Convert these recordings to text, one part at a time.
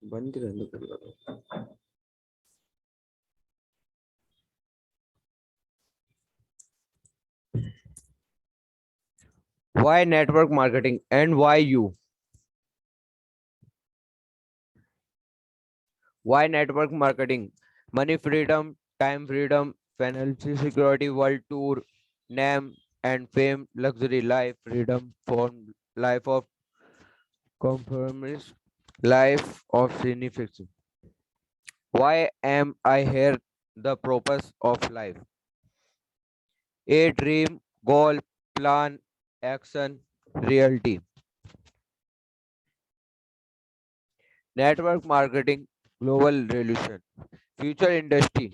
बंद रहने कर लगा। Why network marketing and why you? Why network marketing? Money freedom, time freedom, financial security, world tour, name and fame, luxury life, freedom, form, life of conformist, life of significance. Why am I here? The purpose of life. A dream, goal, plan, action, reality. Network marketing, global revolution. Future industry.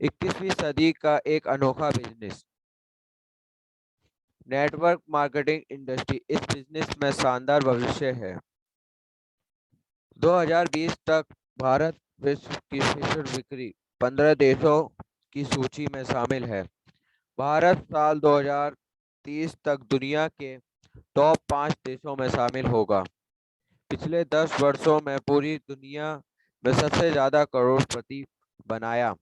21वीं सदी का एक अनोखा business. Network marketing industry, इस business में शानदार भविष्य है। 2020 तक भारत विश्व की शीर्ष बिक्री 15 देशों की सूची में शामिल है। भारत साल 2030 तक दुनिया के टॉप 5 देशों में शामिल होगा। पिछले 10 वर्षों में पूरी दुनिया में सबसे ज्यादा करोड़पति बनाया।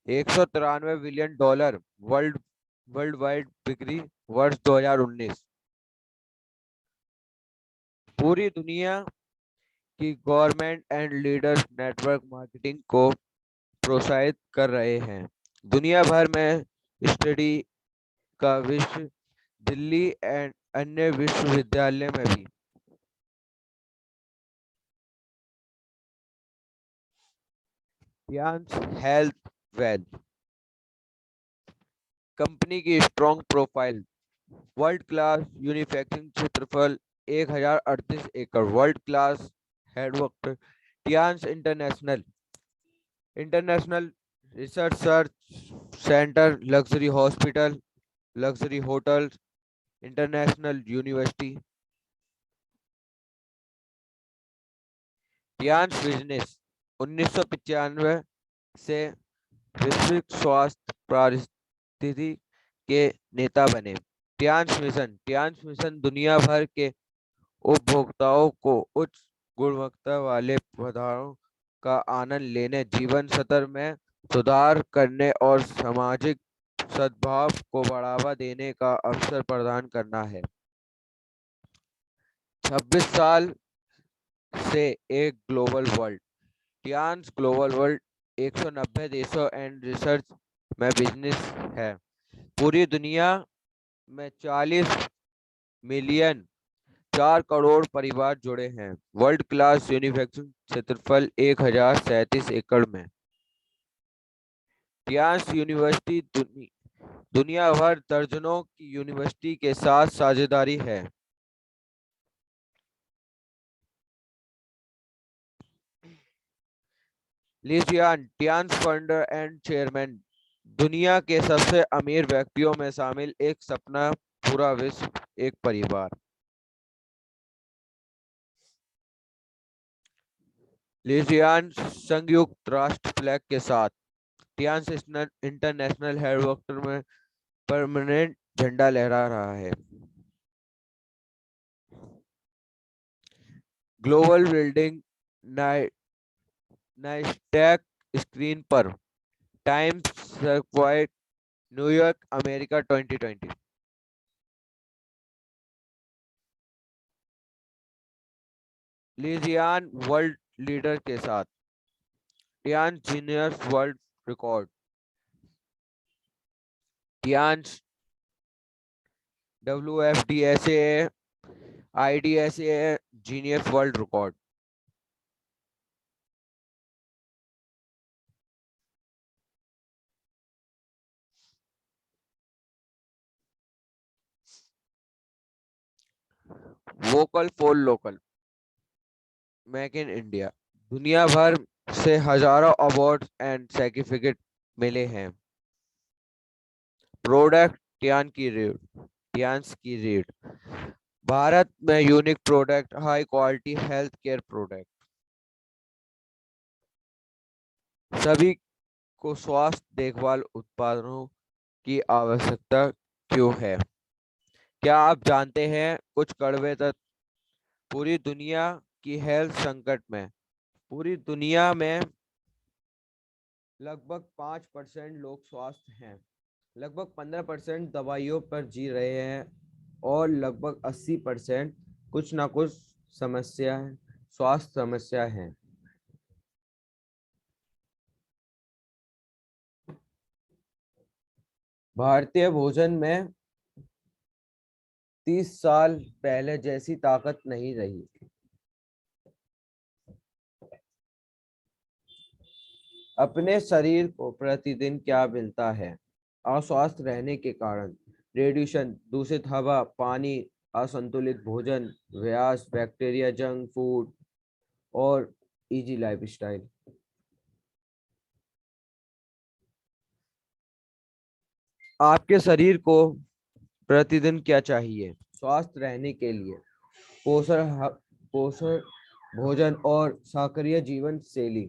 193 बिलियन डॉलर वर्ल्ड वाइड बिक्री वर्ष 2019। पूरी दुनिया की government and leaders network marketing को प्रोत्साहित कर रहे हैं। दुनिया भर में स्टडी का विश्व, दिल्ली एंड अन्य विश्वविद्यालय में भी। ध्यान हेल्थ वेल्थ कंपनी की strong profile, world class manufacturing क्षेत्रफल 1038 एकड़, world class headquarter Tiens international research centre, luxury hospital, luxury hotels, international university. Tiens business 1995 से वैश्विक स्वास्थ्य पारिस्थितिकी के नेता बने। टियान्स मिशन दुनिया भर के उपभोक्ताओं को उच्च गुणवत्ता वाले पदार्थों का आनंद लेने, जीवन स्तर में सुधार करने और सामाजिक सद्भाव को बढ़ावा देने का अवसर प्रदान करना है। 26 साल से एक ग्लोबल वर्ल्ड। टियान्स ग्लोबल वर्ल्ड 190 देशों एंड रिसर्च में बिजनेस है। पूरी दुनिया में 40 मिलियन 4 करोड़ परिवार जुड़े हैं। वर्ल्ड क्लास यूनिफैक्चरिंग क्षेत्रफल 1037 एकड़ में। टियान्स यूनिवर्सिटी दुनिया भर दर्जनों की यूनिवर्सिटी के साथ साझेदारी है। लीजियान टियान्स फाउंडर एंड चेयरमैन, दुनिया के सबसे अमीर व्यक्तियों में शामिल, एक सपना पूरा विश्व एक परिवार। लीजियान संयुक्त राष्ट्र फ्लैग के साथ टियान्स इंटरनेशनल हेडक्वार्टर में परमानेंट झंडा लहरा रहा है। ग्लोबल बिल्डिंग नाइस्टैक स्क्रीन पर टाइम्स स्क्वायर न्यूयॉर्क अमेरिका 2020। लीजियान वर्ल्ड लीडर के साथ Tiens genius world record, Tiens WFDSA IDSA genius world record. Vocal for local, make in India, दुनिया भर से हजारों अवार्ड एंड सर्टिफिकेट मिले हैं। प्रोडक्ट टियान्स की रीड, भारत में unique product, high quality health care product. सभी को स्वास्थ्य देखभाल उत्पादों की आवश्यकता क्यों है? क्या आप जानते हैं कुछ कड़वे तथ्य? पूरी दुनिया की हेल्थ संकट में पूरी दुनिया में लगभग 5% लोग स्वस्थ हैं, लगभग 15% दवाइयों पर जी रहे हैं और लगभग 80% कुछ ना कुछ समस्या स्वास्थ्य समस्या है। भारतीय भोजन में 30 साल पहले जैसी ताकत नहीं रही। अपने शरीर को प्रतिदिन क्या मिलता है? अस्वस्थ रहने के कारण रेडिएशन, दूषित हवा, पानी, असंतुलित भोजन, व्यास, बैक्टीरिया, जंक फूड और इजी लाइफस्टाइल। आपके शरीर को प्रतिदिन क्या चाहिए स्वस्थ रहने के लिए? पोषण भोजन और सक्रिय जीवन शैली,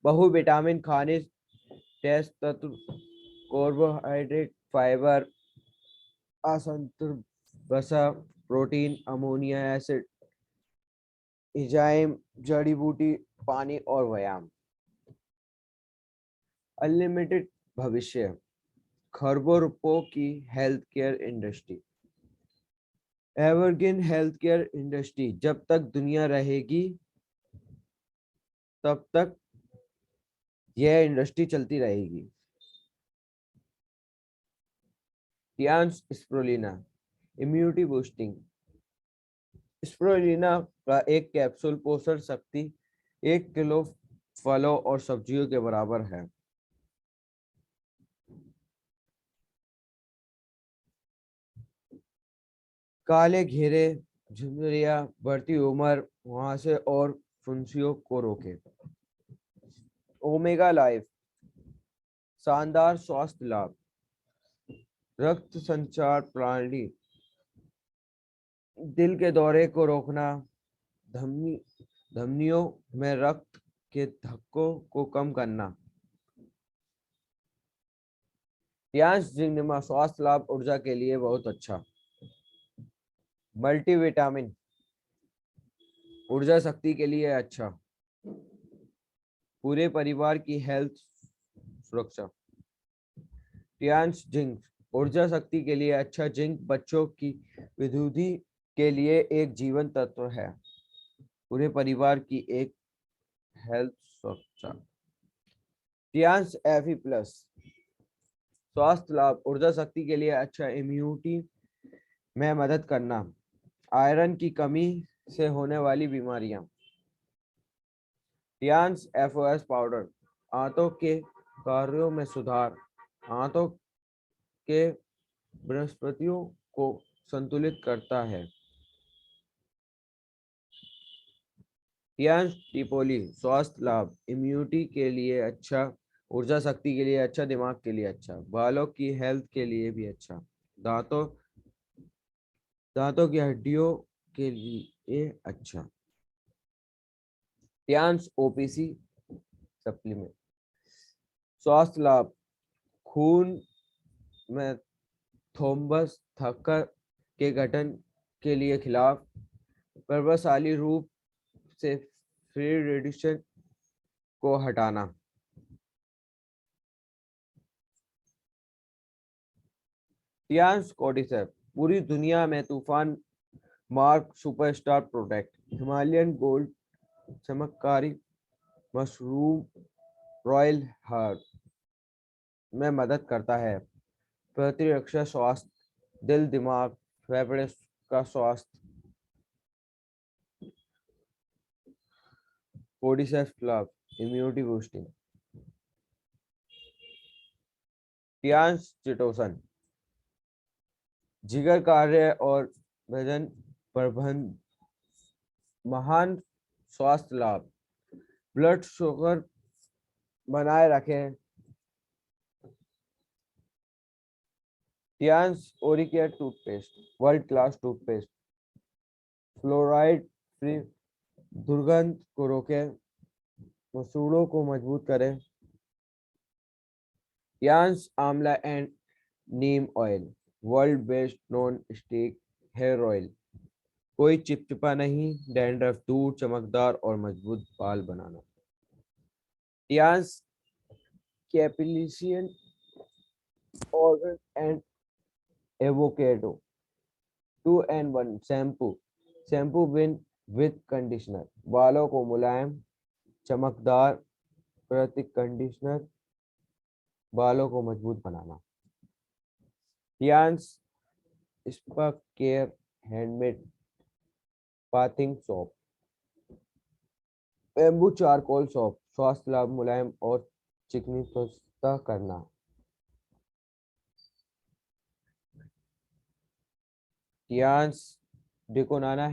बहुविटामिन खाने, टेस्ट तत्व, कार्बोहाइड्रेट, फाइबर, असंतुलित वसा, प्रोटीन, अमोनिया एसिड, एंजाइम, जड़ी बूटी, पानी और व्यायाम। अनलिमिटेड भविष्य, खरबों रुपयों की health care industry, evergreen health care industry. जब तक दुनिया रहेगी तब तक यह इंडस्ट्री चलती रहेगी। टियान्स स्प्रुलिना, इम्यूनिटी बूस्टिंग। स्प्रुलिना का एक कैप्सूल पोषण शक्ति 1 किलो फलों और सब्जियों के बराबर है। काले घेरे, झुर्रियां, बढ़ती उम्र, मुहासे और फुंसियों को रोके। ओमेगा लाइफ, शानदार स्वास्थ्य लाभ, रक्त संचार प्रणाली, दिल के दौरे को रोकना, धमनी धमनियों में रक्त के धक्कों को कम करना। यांश जिंगमा स्वास्थ्य लाभ, ऊर्जा के लिए बहुत अच्छा। मल्टीविटामिन, ऊर्जा शक्ति के लिए अच्छा। पूरे परिवार की हेल्थ सुरक्षा। टियान्स जिंक, ऊर्जा शक्ति के लिए अच्छा। जिंक बच्चों की विद्युति के लिए एक जीवन तत्व है। पूरे परिवार की एक हेल्थ सुरक्षा। टियान्स एफी प्लस, स्वास्थ्य लाभ, ऊर्जा शक्ति के लिए अच्छा। इम्यूनिटी में मदद करना, आयरन की कमी से होने वाली बीमारियां। टियान्स एफओएस पाउडर, आंतों के कार्यों में सुधार, आंतों के वनस्पतियों को संतुलित करता है। टियान्स टिपोली, स्वास्थ्य लाभ, इम्यूनिटी के लिए अच्छा, ऊर्जा शक्ति के लिए अच्छा, दिमाग के लिए अच्छा, बालों की हेल्थ के लिए भी अच्छा, दांतों दांतों की हड्डियों के लिए अच्छा। टियान्स ओपीसी सप्लीमेंट, स्वास्थ्य लाभ, खून में थोम्बस थक्कर के गठन के लिए खिलाफ, प्रभावशाली रूप से फ्री रेडिएशन को हटाना। टियान्स कोर्डिसेप, पूरी दुनिया में तूफान mark superstar protect, Himalayan gold, चमत्कारी मशरूम, रॉयल हार्ट में मदद करता है। प्रतिरक्षा स्वास्थ्य, दिल दिमाग फेफड़े का स्वास्थ्य। कोर्डिसेप लाभ, इम्यूनिटी बूस्टिंग। टियान्स चिटोसन, जिगर कार्य और वजन प्रबंधन, महान स्वास्थ्य लाभ, ब्लड शुगर बनाए रखें। Tiens Oricare toothpaste, world class toothpaste, fluoride free, दुर्गंध को रोके, मसूड़ों को मजबूत करें। यांस amla and neem oil, world best non stick hair oil. कोई चिपचिपा नहीं, डैंड्रफ दूर, चमकदार और मजबूत बाल बनाना। टियान्स कैपिलिशियन argan and avocado, 2 in 1 shampoo. Shampoo win with conditioner, बालों को मुलायम, चमकदार, प्रति कंडीशनर, बालों को मजबूत बनाना। Tiens spa care handmade bathing soap, bamboo charcoal soap, स्वास्थ्य लाभ, मुलायम और चिकनी त्वचा करना। टियान्स डिकोनाना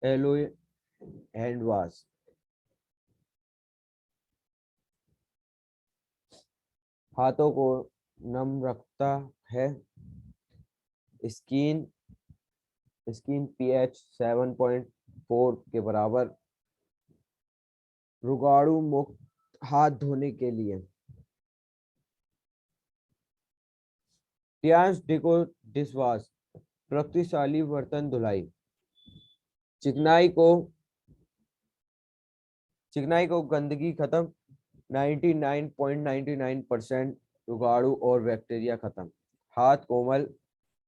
एलोए हैंड वॉश, हाथों को नम रखता है। स्किन स्किन पीएच 7.4 के बराबर, रोगाणु मुक्त हाथ धोने के लिए। टियान्स डिको डिश वॉश, प्रभावशाली बर्तन धुलाई, चिकनाई को गंदगी खत्म, 99.99% रोगाणु और बैक्टीरिया खत्म, हाथ कोमल,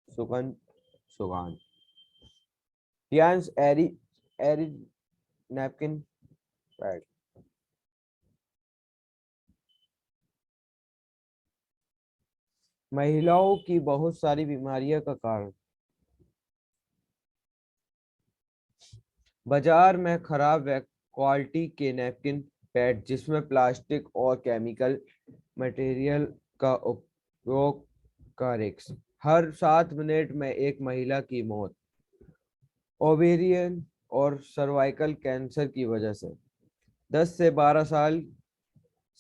सुगंध सुगंध। टियान्स एरी एरी नैपकिन पैड, महिलाओं की बहुत सारी बीमारियों का कारण। बाजार में खराब क्वालिटी के नैपकिन पैड जिसमें प्लास्टिक और केमिकल मटेरियल का उपयोग का रिस्क। हर 7 मिनट में एक महिला की मौत ओवेरियन और सर्वाइकल कैंसर की वजह से। 10 से 12 साल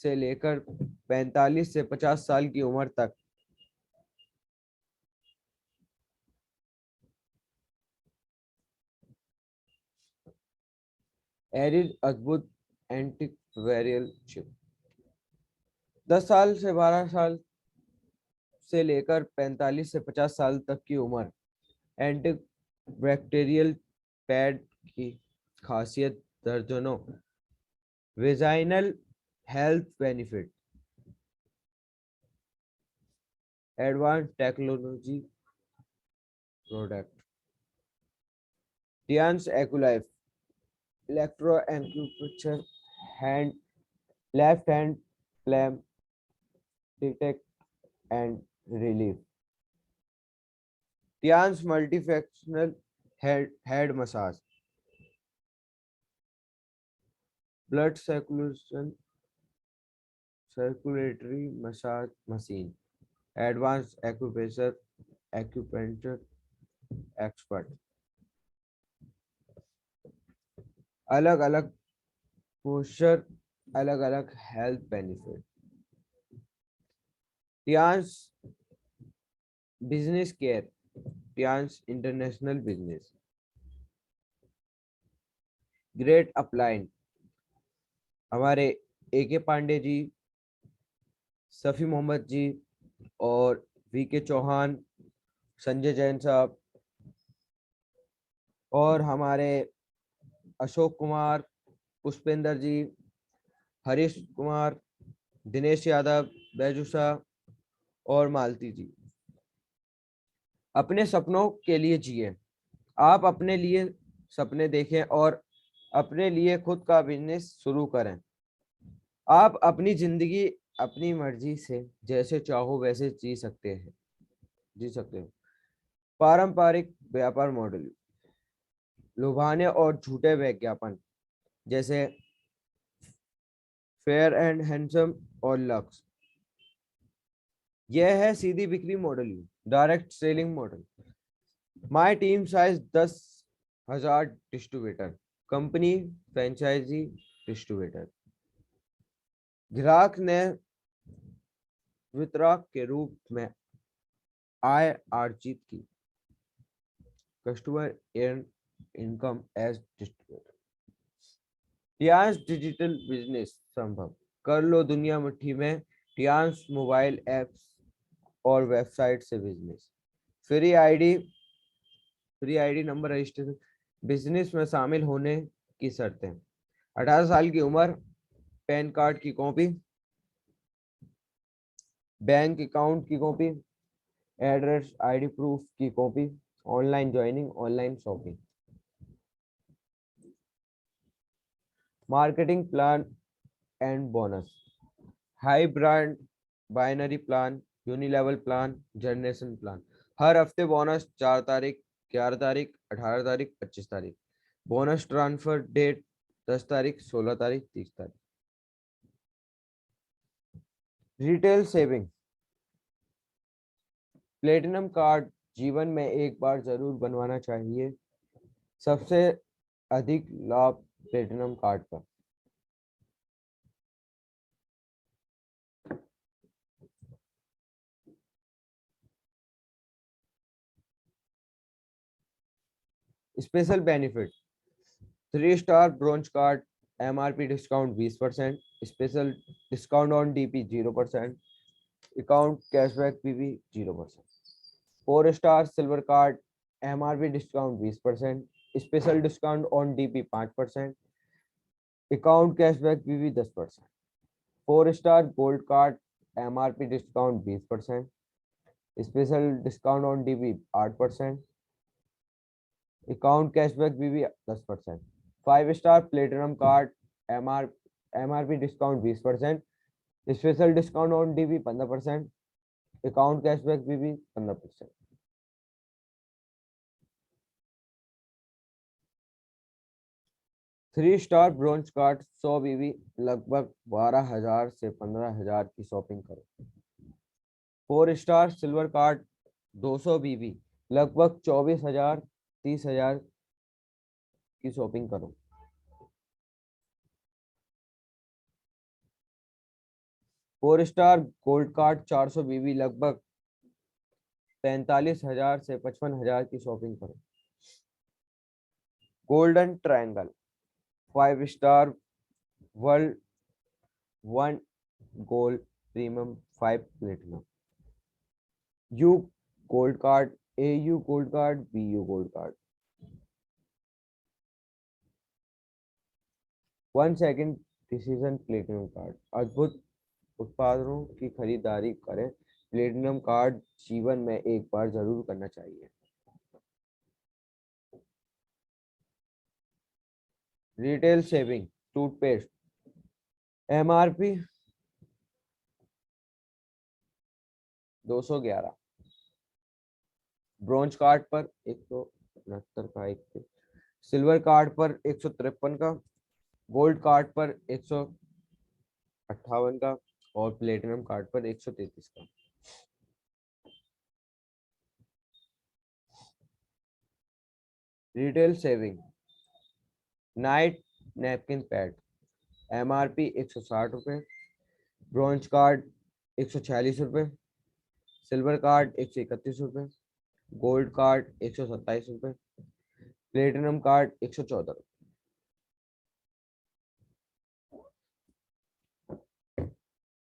से लेकर 45 से 50 साल की उम्र तक। एरिड अद्भुत एंटीवायरल चिप, 10 साल से 12 साल से लेकर 45 से 50 साल तक की उम्र। एंटीबैक्टीरियल पैड की खासियत दर्जनों vaginal health benefit. Advance technology product. Tiens Acculife, electro acupressure hand, left hand फ्लैम detect and relief. Tiens multifunctional head massage, blood circulatory massage machine, advance acupressure acupuncture expert. अलग अलग पोस्चर, अलग अलग health benefit. Tiens business care, Tiens international business, great upline, हमारे AK Pandey ji, Safi Mohammad ji और VK Chauhan, Sanjay Jain साहब और हमारे अशोक कुमार, पुष्पेंद्र जी, हरीश कुमार, दिनेश यादव, बैजूसा और मालती जी। अपने सपनों के लिए जिए। आप अपने लिए सपने देखें और अपने लिए खुद का बिजनेस शुरू करें। आप अपनी जिंदगी अपनी मर्जी से जैसे चाहो वैसे जी सकते हो। पारंपरिक व्यापार मॉडल, लुभाने और झूठे विज्ञापन जैसे फेयर एंड हैंडसम और लक्स। यह है सीधी बिक्री model, direct selling model. My team size 10,000 distributor, company franchisee distributor. ग्राहक ने वितरक के रूप में आय अर्जित की, customer and income as distributor. Tiens digital business संभव, कर लो दुनिया मुट्ठी में, टियांस मोबाइल ऐप्स और वेबसाइट से business. Free ID, free ID number registration, business में शामिल होने की शर्तें, 18 साल की उम्र, पैन कार्ड की कॉपी, बैंक अकाउंट की कॉपी, एड्रेस आईडी प्रूफ की copy, online joining, online shopping. Marketing plan and bonus, high brand, binary plan, unilevel plan, generation plan. हर हफ्ते बोनस, 4 तारीख, 11 तारीख, 18 तारीख, 25 तारीख। बोनस ट्रांसफर डेट 10 तारीख, 16 तारीख, 30 तारीख। रिटेल सेविंग, प्लेटिनम कार्ड जीवन में एक बार जरूर बनवाना चाहिए। सबसे अधिक लाभ प्लेटिनम कार्ड का। Special benefit, 3 star bronze card, MRP discount 20%, special discount on DP 0%, account cashback PV 0%। 4 star silver card, MRP discount 20%, special discount on DP 5%, account cashback PV 10%। 4 star gold card, MRP discount 20%, special discount on DP 8%, account cashback PV 10%। 5 star platinum card, MR MRP discount 20%, special discount on dB 15%, account cashback भी 15%। 3 star bronze card, 100 बीबी, लगभग 12,000 से 15,000 की shopping करो। 4 star silver card, 200 बीबी, लगभग 24,000 30,000 की shopping करो। 4 star gold card, 400 बीबी, लगभग 45,000 से 55,000 की शॉपिंग करो। Golden triangle, 5 star world, 1 gold premium, 5 platinum. You gold card, AU gold card, BU gold card. 1 second decision platinum card, अद्भुत उत्पादों की खरीदारी करें। प्लेटिनम कार्ड जीवन में एक बार जरूर करना चाहिए। Retail saving, toothpaste, MRP 211, bronze card पर 169 का एक, सिल्वर कार्ड पर 153 का, गोल्ड कार्ड पर 158 का और प्लेटिनम कार्ड पर 133 का। Retail saving, night napkin pad, MRP 160 रुपये, ब्रॉन्ज कार्ड 146 रुपये, सिल्वर कार्ड 131 रुपये, गोल्ड कार्ड 127 रुपये, प्लेटिनम कार्ड 114 रुपये।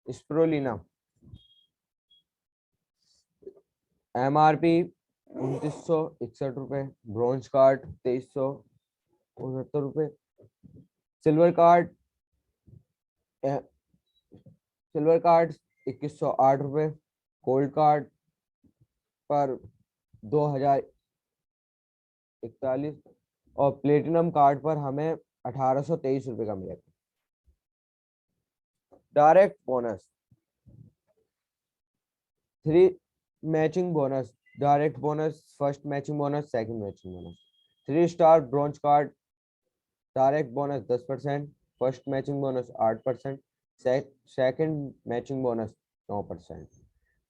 स्प्रोलिना, MRP 2961 रुपये, ब्रॉन्ज कार्ड 2369 रुपये, सिल्वर कार्ड सिल्वर कार्ड 2108 रुपये, गोल्ड कार्ड पर 2041 और प्लेटिनम कार्ड पर हमें 1823 रुपये का मिलेगा। Direct bonus, 3 matching bonus, direct bonus, first matching bonus, second matching bonus. 3 star bronze card, direct bonus 10%, first matching bonus 8%, second matching bonus 9%।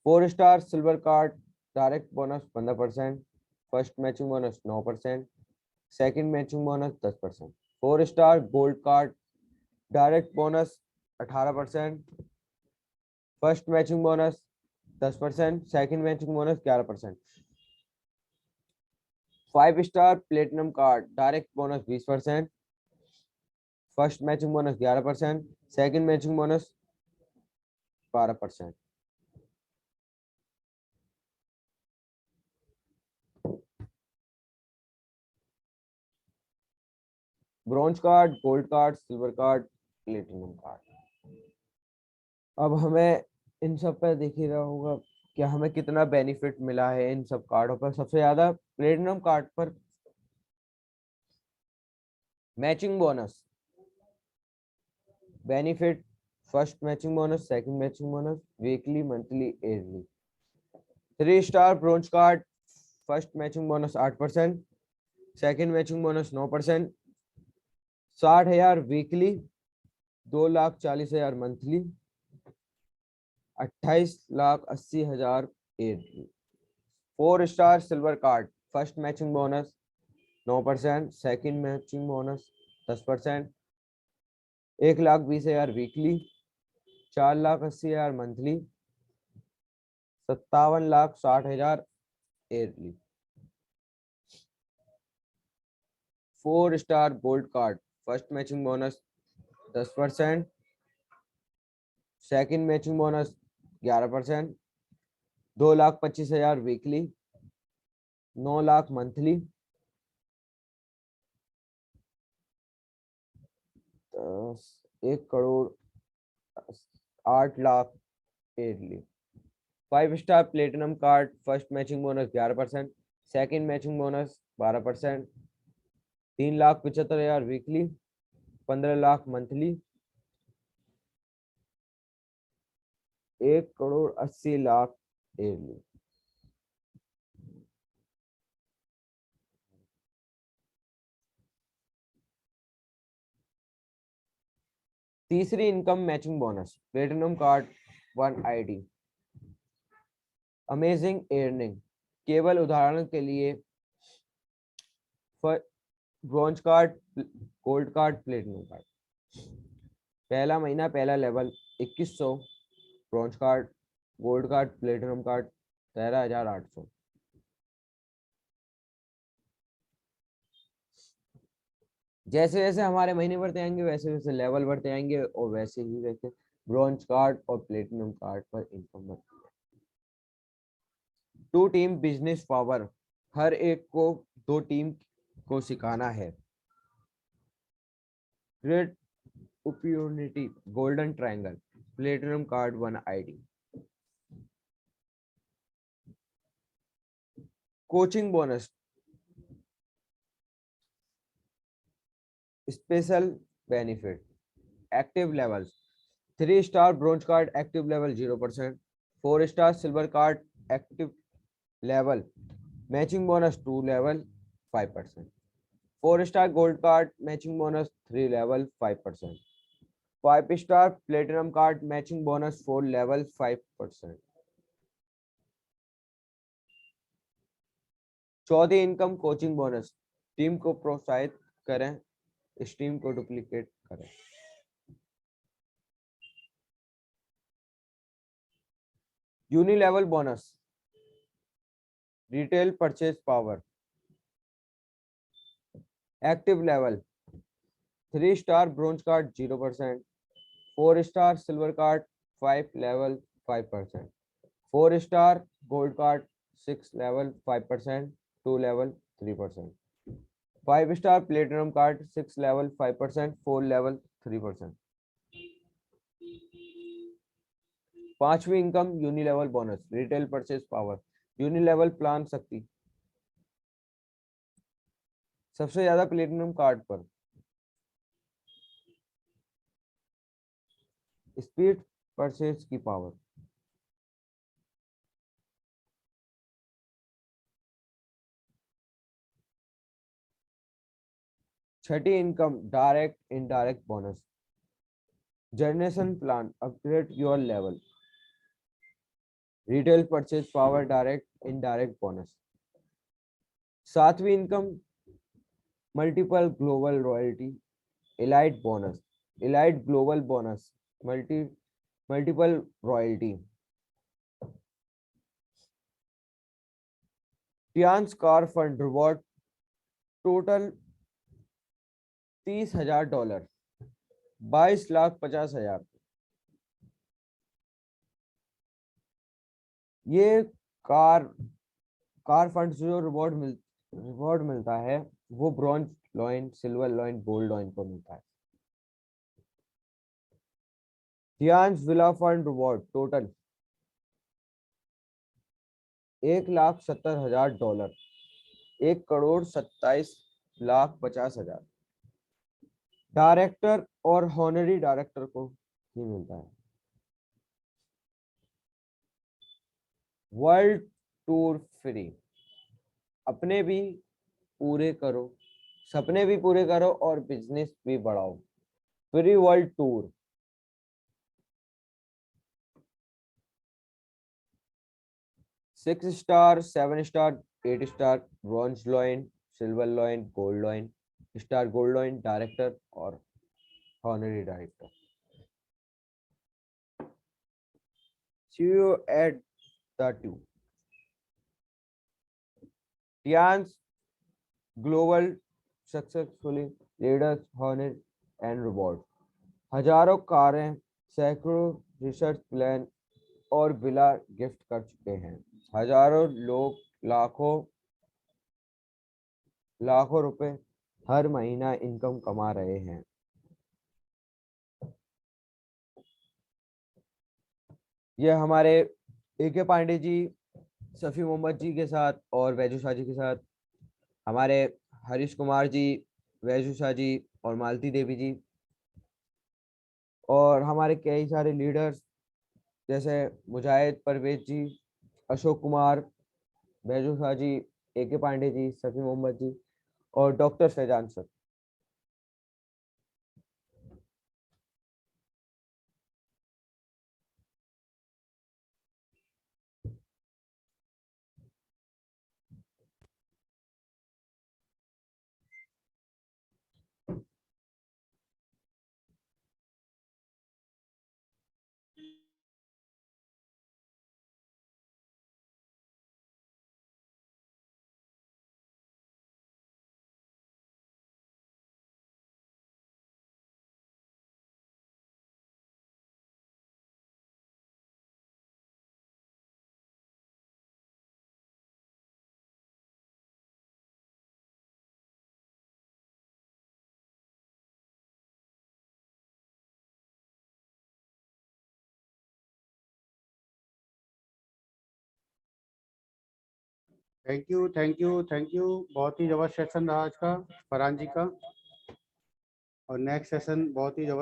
4 star silver card, direct bonus 15%, first matching bonus 9%, second matching bonus 10%। 4 star gold card, direct bonus 18%, first matching bonus 10%, second matching bonus 11%। 5 star platinum card, direct bonus 20%, first matching bonus 11%, second matching bonus 12%। Bronze card, gold card, silver card, platinum card. अब हमें इन सब पे देख ही रहा होगा कि हमें कितना बेनिफिट मिला है इन सब कार्डों पर। सबसे ज्यादा प्लेटिनम कार्ड पर matching bonus benefit, first matching bonus, second matching bonus, weekly, monthly, yearly. 3 star bronze card, first matching bonus 8%, second matching bonus 9%, 60,000 weekly, 2,40,000 monthly, 28,80,000 yearly. 4 star silver card, first matching bonus 9%, second matching bonus 10%, 1,20,000 weekly, 4,80,000 monthly, 57,60,000 yearly. 4 star gold card, first matching bonus 10%, second matching bonus 11%, 2,25,000 weekly, 9 lakh monthly, 1,08,00,000 yearly. 5 star platinum card, first matching bonus 11%, second matching bonus 12%, 3,75,000 weekly, 15 lakh monthly, 1,80,00,000 yearly. तीसरी income matching bonus, platinum card 1 ID, amazing earning. केवल उदाहरण के लिए bronze card, gold card, platinum card. पहला महीना पहला level 2,100, bronze card, gold card, platinum card 13,800। जैसे जैसे हमारे महीने बढ़ते आएंगे वैसे वैसे लेवल बढ़ते आएंगे और वैसे ही वैसे ब्रॉन्ज कार्ड और प्लेटिनम कार्ड पर इनकम बढ़ती है। 2 टीम बिजनेस पावर, हर एक को 2 टीम को सिखाना है। Great opportunity, golden triangle, platinum card 1 ID। Coaching bonus, special benefit, active levels. 3 star bronze card, active level 0%, 4 star silver card, active level matching bonus 2 level 5%, 4 star gold card, matching bonus 3 level 5%, 5 star platinum card, matching bonus 4 level 5%। चौथी income coaching bonus, team को प्रोत्साहित करें, इस team को duplicate करें। Unilevel bonus, retail purchase power, active level 3 star bronze card 0%, 4 star silver card 5 level 5%, 4 star gold card 6 level 5%, 2 level 3%, 5 star platinum card 6 level 5%, 4 level 3%। पांचवी income unilevel bonus, retail purchase power, unilevel plan शक्ति, सबसे ज्यादा platinum card पर। Speed purchase की power. छठी इनकम direct indirect bonus, generation plan, upgrade your level, retail purchase power, direct indirect bonus. सातवीं income multiple global royalty, elite bonus, elite global bonus, multiple royalty. Tiens car fund reward, total $30,000, 22,50,000। ये car car fund जो reward मिलता है वो bronze lion, silver lion, gold lion को मिलता है। Tiens villa fund reward total $1,70,000, 1,27,50,000। Director और honorary director को ही मिलता है। वर्ल्ड टूर फ्री, अपने भी पूरे करो, सपने भी पूरे करो और बिजनेस भी बढ़ाओ। Free world tour 6 star, 7 star, 8 star, bronze lion, silver lion, gold lion, star gold lion, director और honorary director. See you at the two. Tian's Global Successfully Leaders Honor and Reward। हजारों कारें, सैकड़ों research plan और villa gift कर चुके हैं। हजारों लोग लाखों रुपए हर महीना इनकम कमा रहे हैं। ये हमारे AK पांडे जी, सफी मोहम्मद जी के साथ और वैजू शाह जी के साथ, हमारे हरीश कुमार जी, वैजू शाह जी और मालती देवी जी, और हमारे कई सारे लीडर्स जैसे मुजाहिद परवेज जी, अशोक कुमार, बैजू शाह जी, AK पांडे जी, सफी मोहम्मद जी और doctor Faizan sir. Thank you, thank you, thank you. बहुत ही जबरदस्त सेशन रहा आज का फरहान जी का, और नेक्स्ट सेशन बहुत ही जबरदस्त